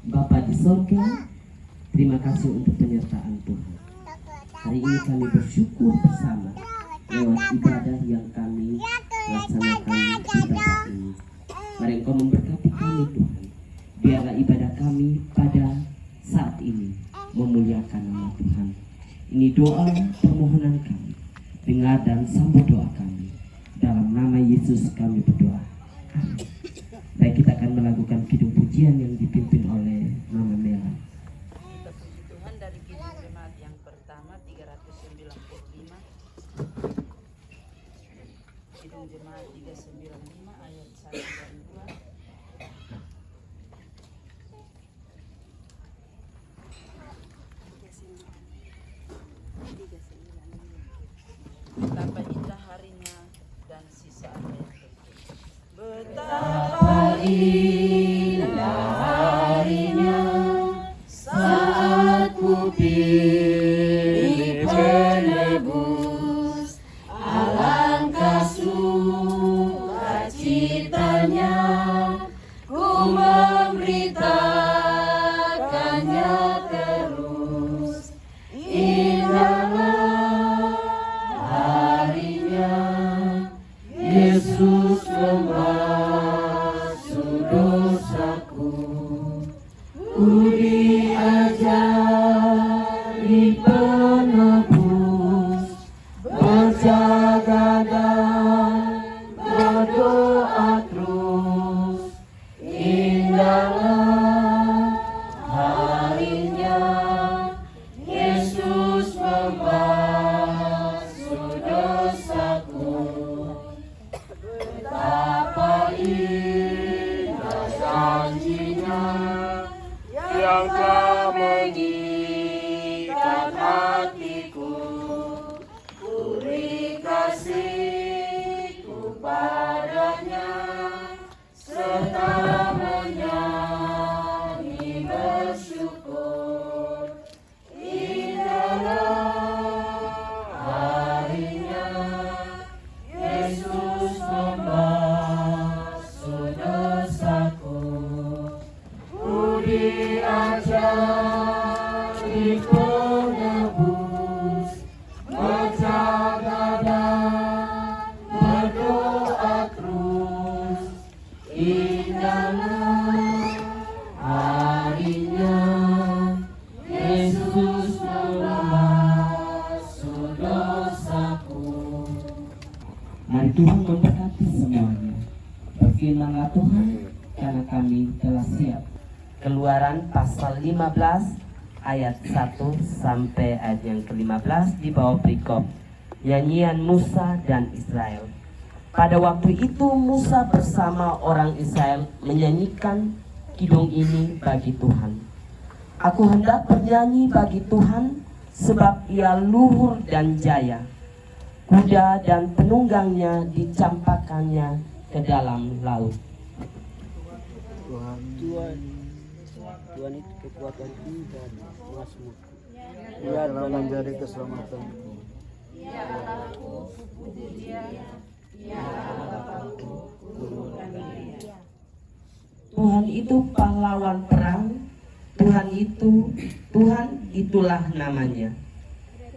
Bapa di sorga, terima kasih untuk penyertaan Tuhan. Hari ini kami bersyukur bersama lewat ibadah yang kami laksanakan ibadah ini. Mari Engkau memberkati kami Tuhan. Biarlah ibadah kami pada saat ini memuliakan nama Tuhan. Ini doa permohonan kami. Dengar dan sambut doa kami. Dalam nama Yesus kami berdoa. Amin. Baik, kita akan melakukan kidung pujian yang dipimpin oleh Mama Mela. Kita puji Tuhan dari kidung jemaat yang pertama 395. Kidung jemaat 395 ayat 1 dan 2. Betapa indah harinya dan sisaannya yang tertutup. Betapa indah harinya saat ku pilih penebus, alangkah sukacitanya ku memberitakannya terus. Indahlah harinya Yesus membasuh dosaku, ku diajari penebus, berjaga dan berdoa terus. Indahlah harinya Yesus membasuh dosaku. Betapa indah janjinya yang telah mengikat hatiku. Beri kasihku padanya serta menyanyi bersyukur. Indahlah harinya Yesus membasuh dosaku, ku diajari penebus, berjaga dan berdoa terus. Indahlah harinya Yesus membasuh dosaku. Mari Tuhan memberkati semuanya. Berfirmanlah Tuhan, karena kami telah siap. Keluaran pasal 15 ayat 1 sampai ayat yang ke-15 di bawah perikop nyanyian Musa dan Israel. Pada waktu itu Musa bersama orang Israel menyanyikan kidung ini bagi Tuhan. Aku hendak bernyanyi bagi Tuhan sebab ia luhur dan jaya. Kuda dan penunggangnya dicampakkannya ke dalam laut. Tuhan itu kekuatanku dan emasmu. Ia telah menjadi keselamatanku. Ia Allahku, puji Dia. Ia Bapakku, kudukan Dia. Tuhan itu pahlawan perang. Tuhan itulah namanya.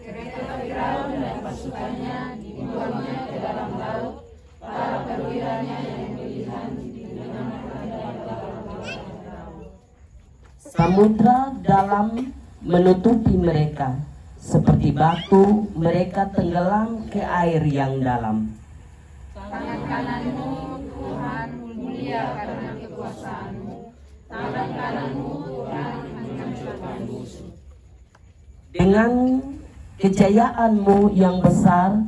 Kereta Firaun dan pasukannya dibuangnya ke dalam laut. Para perwiranya yang pilihan dengan Samudra dalam menutupi mereka, seperti batu mereka tenggelam ke air yang dalam. tangan kananmu Tuhan mulia karena kekuasaanmu. Tangan kananmu Tuhan menghancurkan musuh. Dengan kejayaanmu yang besar,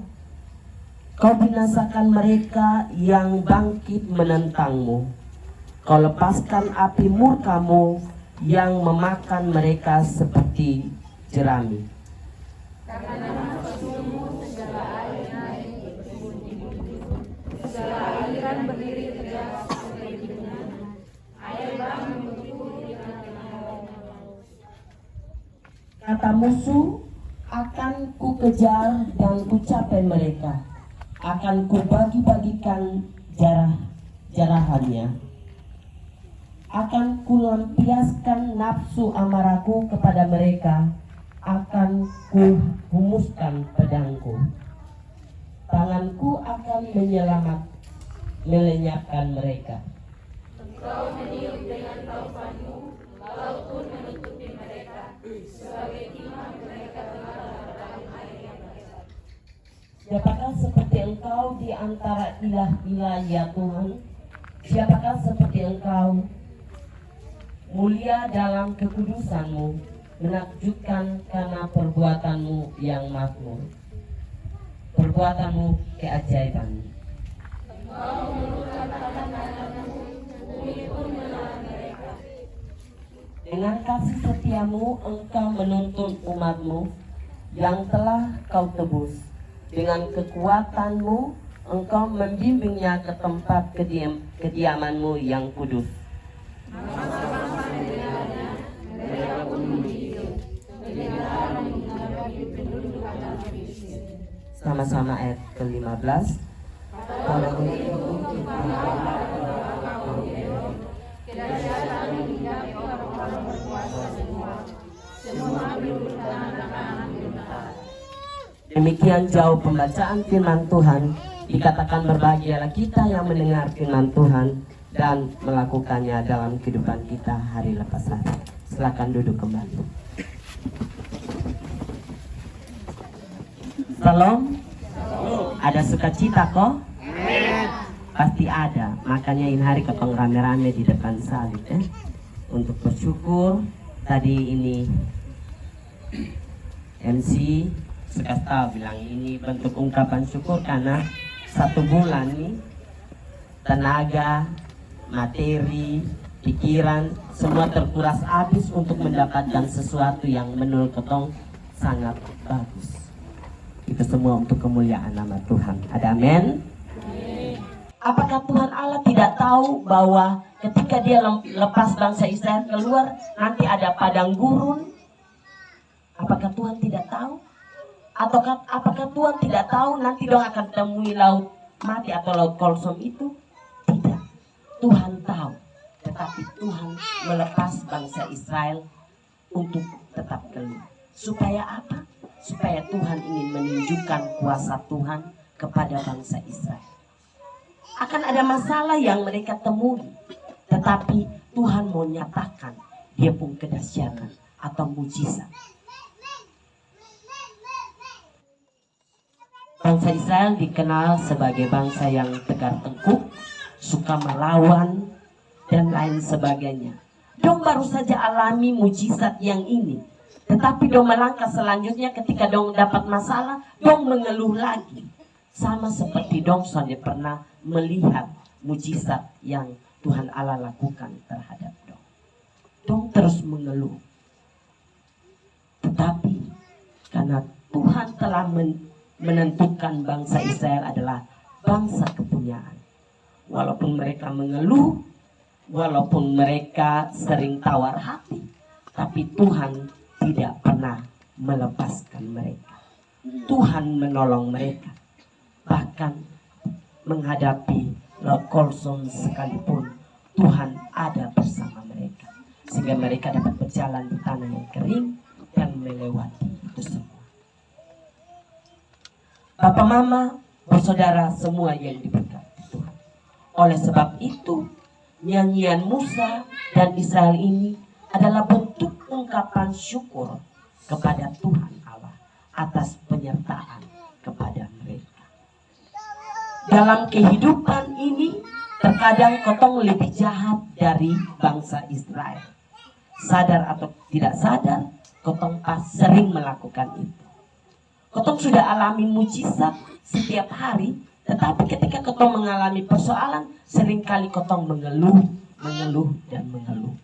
kau binasakan mereka yang bangkit menentangmu. Kau lepaskan api murkamu yang memakan mereka seperti jerami. Karena maksudmu segala air naik berbunyi-bunyi, segala aliran berdiri tegak seperti gunung, air bah membeku di tengah-tengah laut. Kata musuh, akan ku kejar dan ku capai mereka, akan ku bagi-bagikan jarahannya. akan kulampiaskan nafsu amarahku kepada mereka, akan kuhumuskan pedangku. Tanganku akan melenyapkan mereka. Engkau meniup dengan taufanmu, laut pun menutupi mereka, sebagai timah mereka tenggelam dalam air yang besar. Siapakah seperti engkau di antara ilah-ilah ya Tuhan? Siapakah seperti engkau? Mulia dalam kekudusanmu, menakjubkan karena perbuatanmu yang makmur, perbuatanmu keajaiban. Engkau mengulurkan tangan kananmu, bumi pun menelan mereka. Dengan kasih setiamu engkau menuntun umatmu yang telah kau tebus. Dengan kekuatanmu engkau membimbingnya ke tempat kediamanmu yang kudus. Sama-sama ayat ke-15. Kalau Kedahsyatanmu hinggapi orang-orang berkuasa semua penduduk tanah bermata. demikian jauh pembacaan firman Tuhan. Dikatakan berbahagialah kita yang mendengar firman Tuhan dan melakukannya dalam kehidupan kita hari lepas hari. Silakan duduk kembali. Salam. Ada sukacita kok? Pasti ada. Makanya ini hari ketong rame-rame di depan salib untuk bersyukur. Tadi ini MC Sukasta bilang ini bentuk ungkapan syukur karena 1 bulan nih tenaga, materi, pikiran semua terkuras habis untuk mendapatkan sesuatu yang menurut ketong sangat bagus. Itu semua untuk kemuliaan nama Tuhan. Ada amin? Apakah Tuhan Allah tidak tahu bahwa ketika dia lepas bangsa Israel keluar nanti ada padang gurun? Apakah Tuhan tidak tahu? Ataukah apakah Tuhan tidak tahu nanti dong akan temui laut mati atau laut kolsom itu? Tidak. Tuhan tahu. Tetapi Tuhan melepas bangsa Israel untuk tetap keluar. Supaya apa? Supaya Tuhan ingin menunjukkan kuasa Tuhan kepada bangsa Israel. Akan ada masalah yang mereka temui, tetapi Tuhan mau nyatakan dia pun kedahsyatan atau mujizat. Bangsa Israel dikenal sebagai bangsa yang tegar tengkuk, suka melawan, dan lain sebagainya. Dong baru saja alami mujizat yang ini. Tetapi dong melangkah selanjutnya ketika dong dapat masalah, dong mengeluh lagi. Sama seperti dong sudah pernah melihat mujizat yang Tuhan Allah lakukan terhadap dong. Dong terus mengeluh. Tetapi karena Tuhan telah menentukan bangsa Israel adalah bangsa kepunyaan. Walaupun mereka mengeluh, walaupun mereka sering tawar hati, tapi Tuhan tidak pernah melepaskan mereka. Tuhan menolong mereka. Bahkan menghadapi laut kolsom sekalipun, Tuhan ada bersama mereka. Sehingga mereka dapat berjalan di tanah yang kering dan melewati itu semua. Bapak, mama, bersaudara semua yang diberkati Tuhan. Oleh sebab itu, nyanyian Musa dan Israel ini adalah bentuk ungkapan syukur kepada Tuhan Allah atas penyertaan kepada mereka. Dalam kehidupan ini terkadang kotong lebih jahat dari bangsa Israel. Sadar atau tidak sadar, kotong sering melakukan itu. Kotong sudah alami mujizat setiap hari, tetapi ketika kotong mengalami persoalan, seringkali kotong mengeluh dan mengeluh.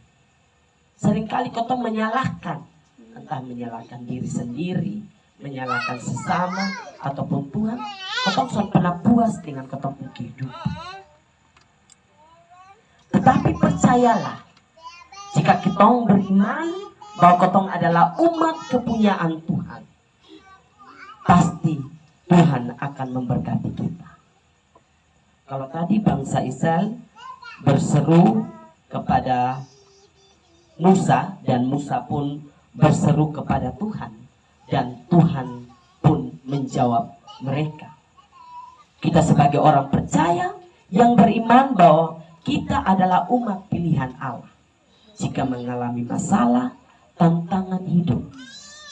Seringkali kotong menyalahkan, entah menyalahkan diri sendiri, menyalahkan sesama, ataupun Tuhan. Kotong sudah pernah puas dengan kotong kehidupan. Tetapi percayalah, jika kotong beriman bahwa kotong adalah umat kepunyaan Tuhan, pasti Tuhan akan memberkati kita. Kalau tadi bangsa Israel berseru kepada Musa, dan Musa pun berseru kepada Tuhan, dan Tuhan pun menjawab mereka. Kita sebagai orang percaya yang beriman bahwa kita adalah umat pilihan Allah. Jika mengalami masalah, tantangan hidup,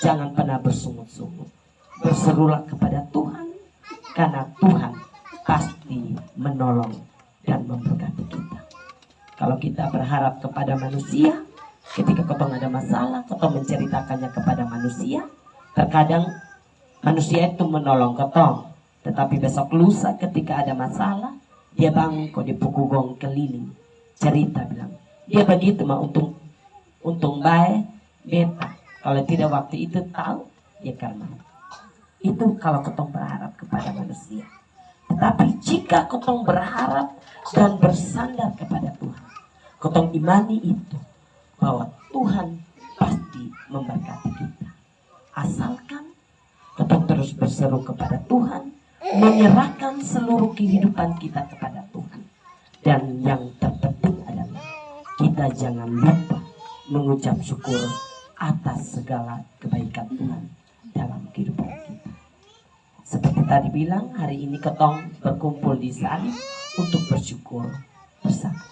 jangan pernah bersungut-sungut. Berserulah kepada Tuhan, karena Tuhan pasti menolong dan memberkati kita. Kalau kita berharap kepada manusia, ketika ketong ada masalah, ketong menceritakannya kepada manusia, terkadang manusia itu menolong ketong. Tetapi besok lusa ketika ada masalah, dia bangun kok dipukul gong keliling. Cerita bilang, dia begitu mah untung baik, beta. Kalau tidak waktu itu tahu, ya karena itu kalau ketong berharap kepada manusia. Tetapi jika ketong berharap dan bersandar kepada Tuhan, ketong imani itu bahwa Tuhan pasti memberkati kita. Asalkan ketong terus berseru kepada Tuhan, menyerahkan seluruh kehidupan kita kepada Tuhan. Dan yang terpenting adalah kita jangan lupa mengucap syukur atas segala kebaikan Tuhan dalam kehidupan kita. Seperti tadi bilang, hari ini ketong berkumpul di salib untuk bersyukur bersama.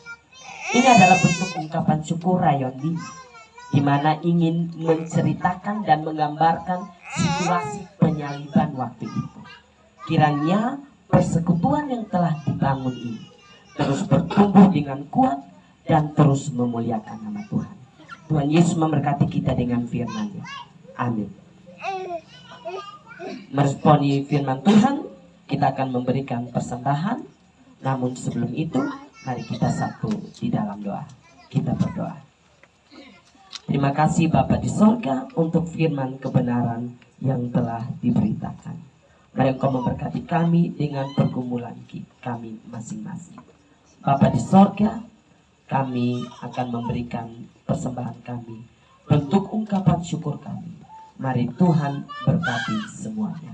Ini adalah bentuk ungkapan syukur Rayondi, di mana ingin menceritakan dan menggambarkan situasi penyaliban waktu itu. Kiranya persekutuan yang telah dibangun ini terus bertumbuh dengan kuat dan terus memuliakan nama Tuhan. Tuhan Yesus memberkati kita dengan firman-Nya. Amin. Meresponi firman Tuhan, kita akan memberikan persembahan. Namun sebelum itu, mari kita satu di dalam doa. Kita berdoa. Terima kasih Bapa di sorga untuk firman kebenaran yang telah diberitakan. Mari Engkau memberkati kami dengan pergumulan kami masing-masing. Bapa di sorga, kami akan memberikan persembahan kami, bentuk ungkapan syukur kami. Mari Tuhan berkati semuanya.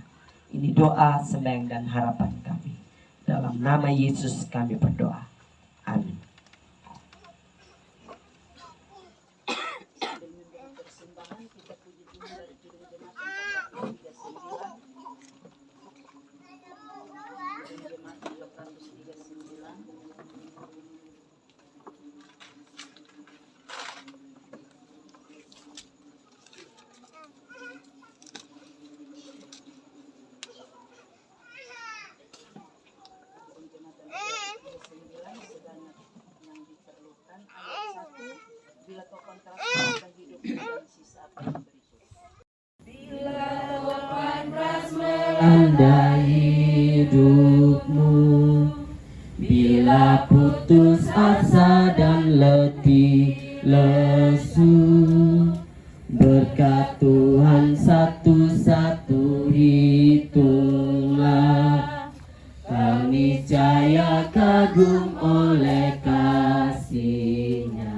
Ini doa, sembahyang dan harapan kami. Dalam nama Yesus kami berdoa. Amin. Anda hidupmu, bila putus asa dan letih lesu, berkat Tuhan satu-satu hitunglah, kami niscaya kagum oleh kasih-Nya.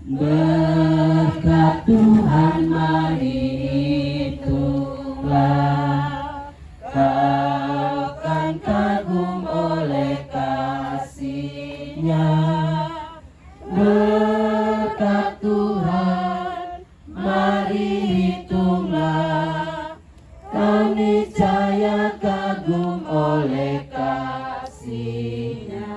Berkat Tuhan mari hitunglah, kau kan kagum oleh kasih-Nya. Berkat Tuhan mari hitunglah, kau niscaya kagum oleh kasih-Nya.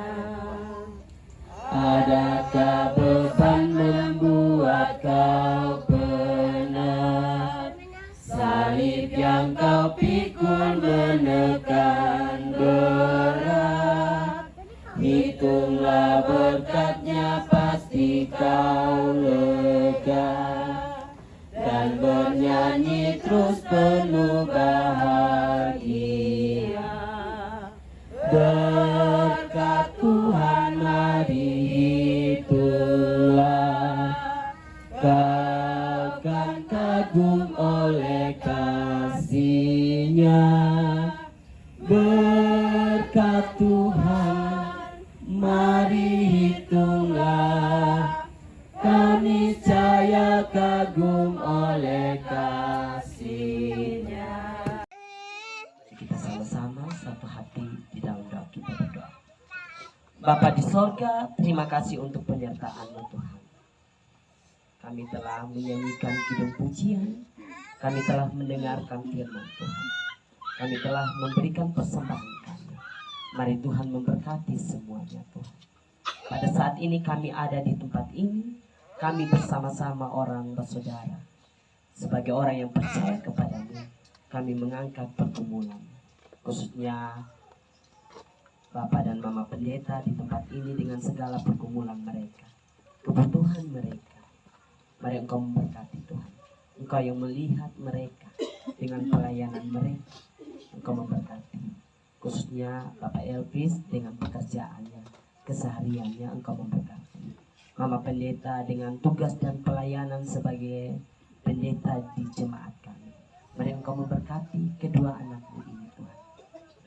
Adakah beban membuat kau penat? Salib yang kau pikul menekan berat. Hitunglah berkat-Nya pasti kau lega, dan bernyanyi terus penuh bahagia. Berkat Tuhan mari hitunglah, kau kan kagum oleh kasih-Nya. Berkat Tuhan mari hitunglah, kau niscaya kagum oleh kasih-Nya. Kita sama-sama satu hati di dalam doa kita berdoa. Bapa di sorga, terima kasih untuk penyertaan-Mu Tuhan. kami telah menyanyikan kidung pujian, kami telah mendengarkan firman Tuhan, kami telah memberikan persembahan kami. Mari Tuhan memberkati semuanya Tuhan. Pada saat ini kami ada di tempat ini, kami bersama-sama orang bersaudara. Sebagai orang yang percaya kepadamu, kami mengangkat pergumulan, khususnya Bapak dan Mama Pendeta di tempat ini dengan segala pergumulan mereka, kebutuhan mereka. Mari Engkau memberkati Tuhan. Engkau yang melihat mereka dengan pelayanan mereka, Engkau memberkati. Khususnya Bapak Elvis dengan pekerjaannya, kesehariannya, Engkau memberkati. Mama Pendeta dengan tugas dan pelayanan sebagai pendeta di jemaat kami. Mari Engkau memberkati kedua anakmu ini Tuhan.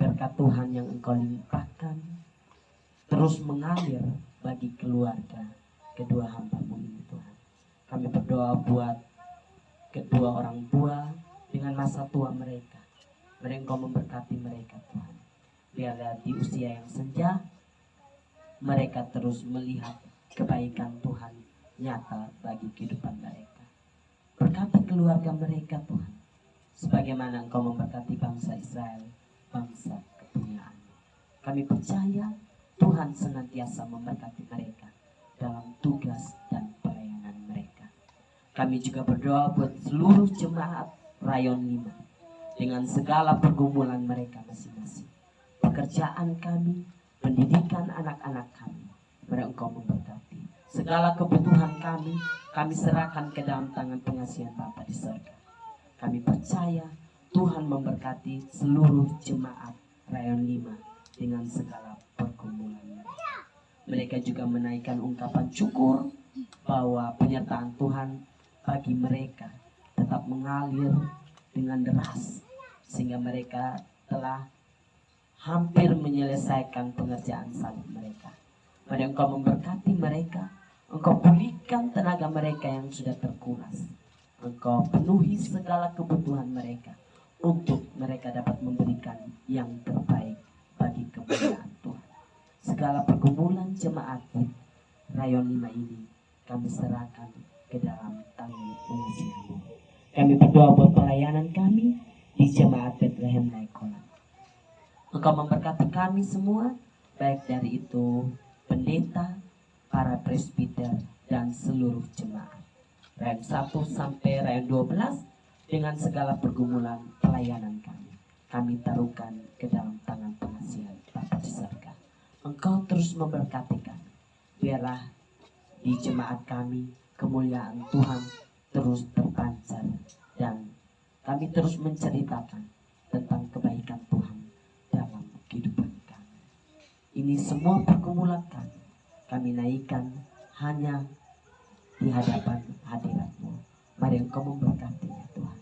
Berkat Tuhan yang Engkau limpahkan terus mengalir bagi keluarga kedua hamba-Mu ini Tuhan. Kami berdoa buat kedua orang tua dengan masa tua mereka. Mari Engkau memberkati mereka Tuhan. Biarlah di usia yang senja mereka terus melihat kebaikan Tuhan nyata bagi kehidupan mereka. Berkati keluarga mereka Tuhan, sebagaimana Engkau memberkati bangsa Israel, bangsa kepunyaan. Kami percaya Tuhan senantiasa memberkati mereka dalam tugas dan pelayanan mereka. Kami juga berdoa buat seluruh jemaat Rayon 5 dengan segala pergumulan mereka masing-masing. Pekerjaan kami, pendidikan anak-anak kami, mari Engkau memberkati. Segala kebutuhan kami serahkan ke dalam tangan pengasihan Bapa di surga. Kami percaya Tuhan memberkati seluruh jemaat Rayon 5 dengan segala pergumulan mereka. Mereka juga menaikkan ungkapan syukur bahwa penyertaan Tuhan bagi mereka tetap mengalir dengan deras, sehingga mereka telah hampir menyelesaikan pengerjaan salib mereka. Mari Engkau memberkati mereka, Engkau pulihkan tenaga mereka yang sudah terkuras. Engkau penuhi segala kebutuhan mereka untuk mereka dapat memberikan yang terbaik bagi kemuliaan Tuhan. Segala pergumulan jemaat Rayon 5 ini kami serahkan ke dalam tangan pengasihan-Mu. Kami berdoa buat pelayanan kami di jemaat Bethlehem Naikolan. Engkau memberkati kami semua, baik dari itu pendeta, para presbiter, dan seluruh jemaat. Rayon 1 sampai Rayon 12 dengan segala pergumulan pelayanan kami. Kami taruhkan ke dalam tangan pengasihan Bapa di surga. Engkau terus memberkati kami. Biarlah di jemaat kami kemuliaan Tuhan terus terpancar dan kami terus menceritakan tentang kebaikan Tuhan dalam kehidupan kami. Ini semua pergumulan kami naikkan hanya di hadapan hadirat-Mu. Mari Engkau memberkatinya Tuhan.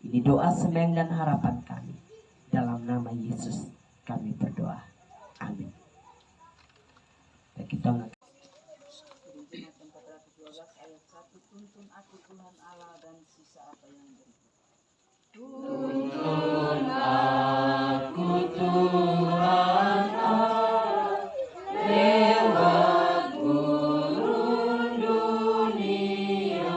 Ini doa sembahyang dan harapan kami. Dalam nama Yesus kami berdoa. Amin. Kita ayat 1, tuntun aku Tuhan Allah dan sisa apa yang berikut. Tuntun aku Tuhan Allah lewat gurun dunia,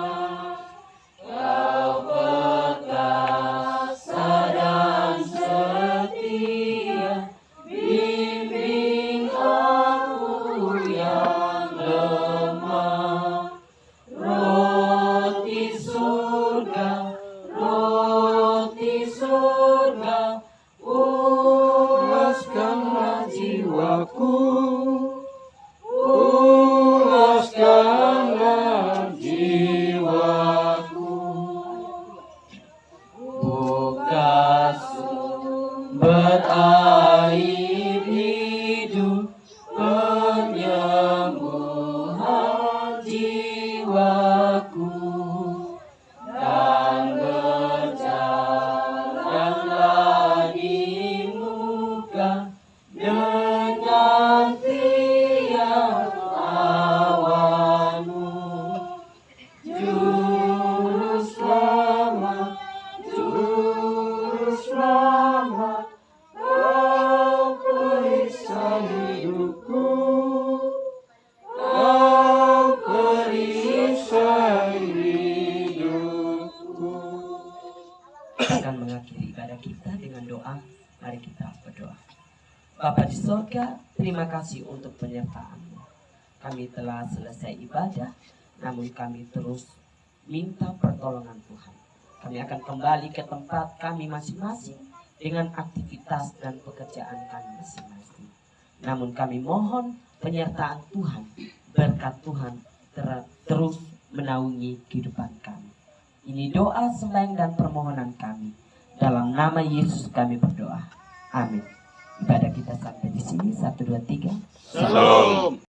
Kau perkasa dan setia, bimbing aku yang lemah. Roti surga, ulaskanlah jiwaku, ulaskanlah jiwaku. Buka sumber air hidup, penyembuhan jiwaku, dan berjalanlah di muka dengan tiap awan-Mu. Juru selamat, Kau perisai hidupku, Kau perisai kita dengan doa. Mari kita berdoa. Bapa di surga, terima kasih untuk penyertaan-Mu. Kami telah selesai ibadah, namun kami terus minta pertolongan Tuhan. Kami akan kembali ke tempat kami masing-masing dengan aktivitas dan pekerjaan kami masing-masing. Namun kami mohon penyertaan Tuhan, berkat Tuhan terus menaungi kehidupan kami. Ini doa, sembahyang dan permohonan kami. Dalam nama Yesus kami berdoa. Amin. Ibadah kita sampai di sini. 1, 2, 3. Shalom.